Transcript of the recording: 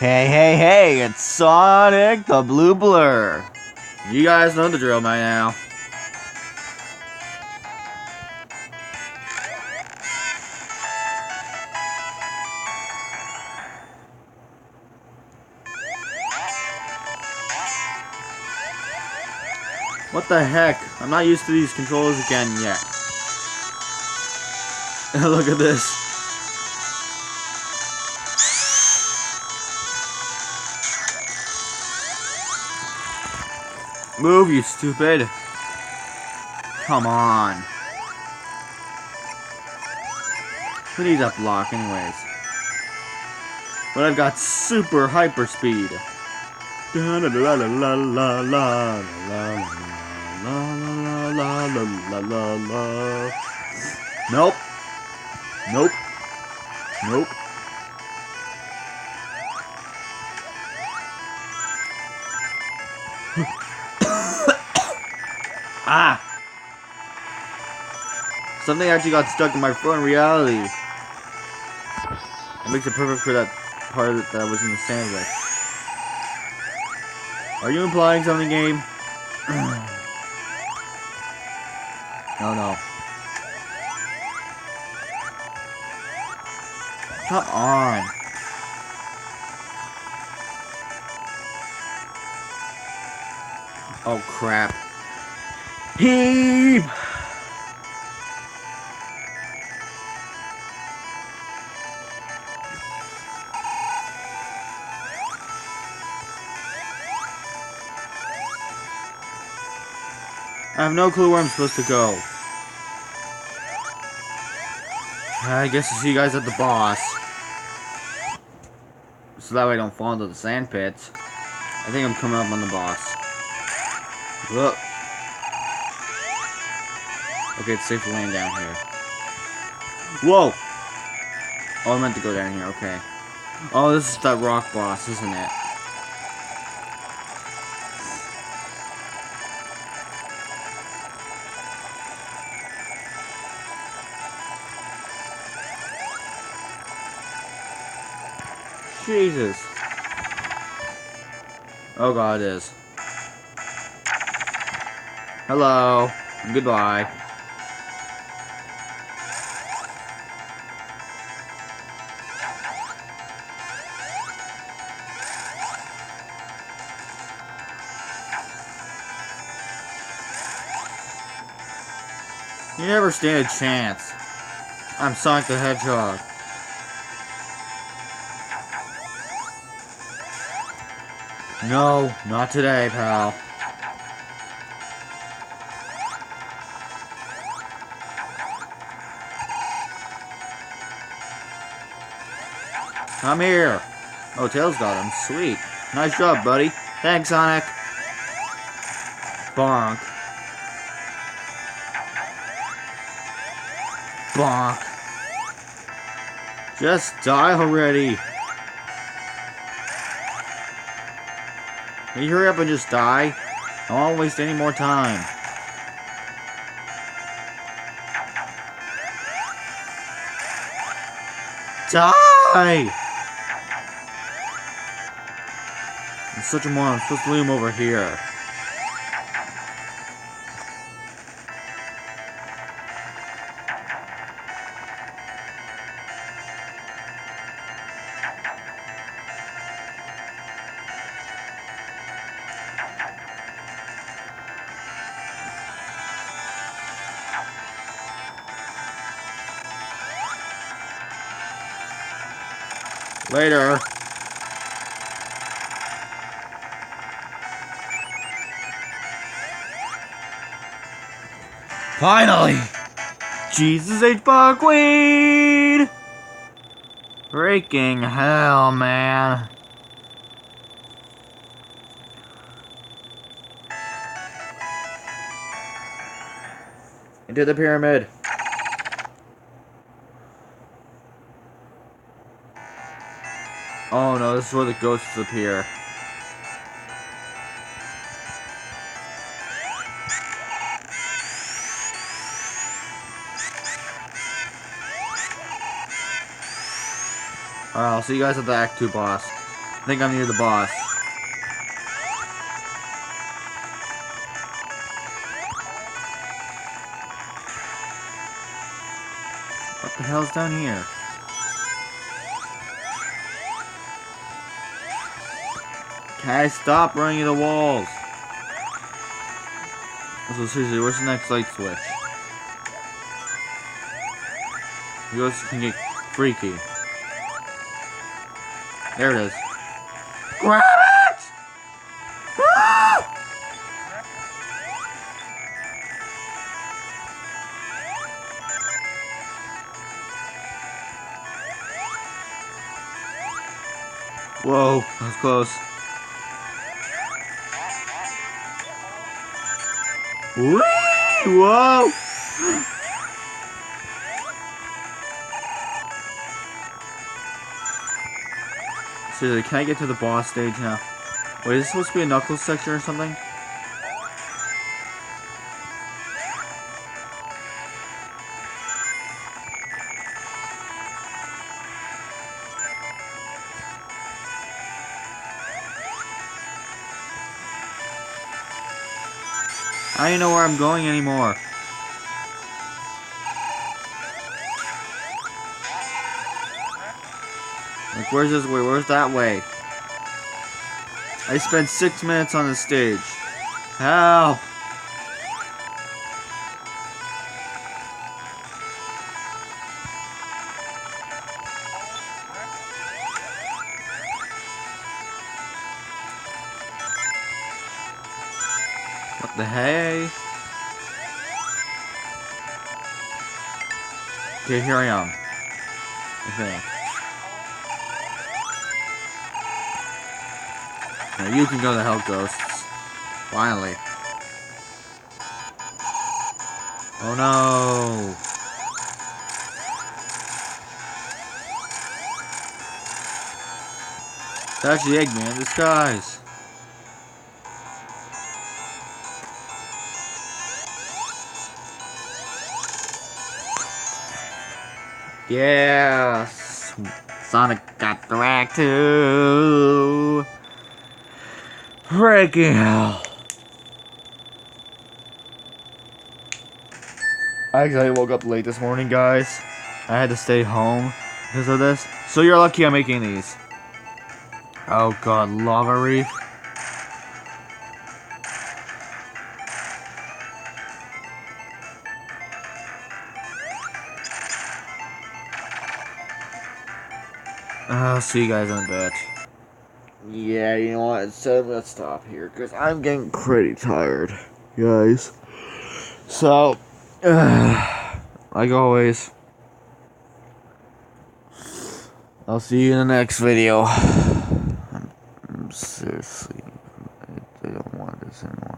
Hey, hey, hey, it's Sonic the Blue Blur. You guys know the drill by now. What the heck? I'm not used to these controls again yet. Look at this. Move, you stupid. Come on. Who needs that block anyways? But I've got super hyper speed. Nope. Nope. Nope. Ah! Something actually got stuck in my phone in reality. It makes it perfect for that part that I was in the sand with. Are you implying something, game? No, no. Come on. Oh, crap. Heave! I have no clue where I'm supposed to go. I guess I'll see you guys at the boss. So that way I don't fall into the sand pits. I think I'm coming up on the boss. Look. Okay, it's safe to land down here. Whoa! Oh, I meant to go down here, okay. Oh, this is that rock boss, isn't it? Jesus. Oh god, it is. Hello. Goodbye. You never stand a chance. I'm Sonic the Hedgehog. No, not today, pal. Come here. Oh, Tails got him. Sweet. Nice job, buddy. Thanks, Sonic. Bonk. Bonk. Just die already. Can you hurry up and just die? I don't want to waste any more time. Die! I'm such a moron. I'm supposed to leave him over here. Later. Finally! Jesus H. Buckwheat! Freaking hell, man. Into the pyramid. Oh no, this is where the ghosts appear. Alright, I'll see you guys at the Act 2 boss. I think I'm near the boss. What the hell's down here? Can I stop running into walls? So seriously, where's the next light switch? You guys can get freaky. There it is. Grab it! Ah! Whoa, that was close. Whee! Whoa! Seriously, can I get to the boss stage now? Wait, is this supposed to be a Knuckles section or something? I don't even know where I'm going anymore. Like, where's this way? Where's that way? I spent 6 minutes on the stage. Help! What the hey? Okay, here I am. I think. Now you can go to hell, ghosts. Finally. Oh no! That's the Eggman in disguise. Yes! Sonic got the rack too! Freaking hell! I actually woke up late this morning, guys. I had to stay home because of this. So you're lucky I'm making these. Oh god, lava reef. I'll see you guys in a bit. Yeah, you know what? So let's stop here because I'm getting pretty tired, guys. So, like always, I'll see you in the next video. I'm seriously, I don't want this anymore.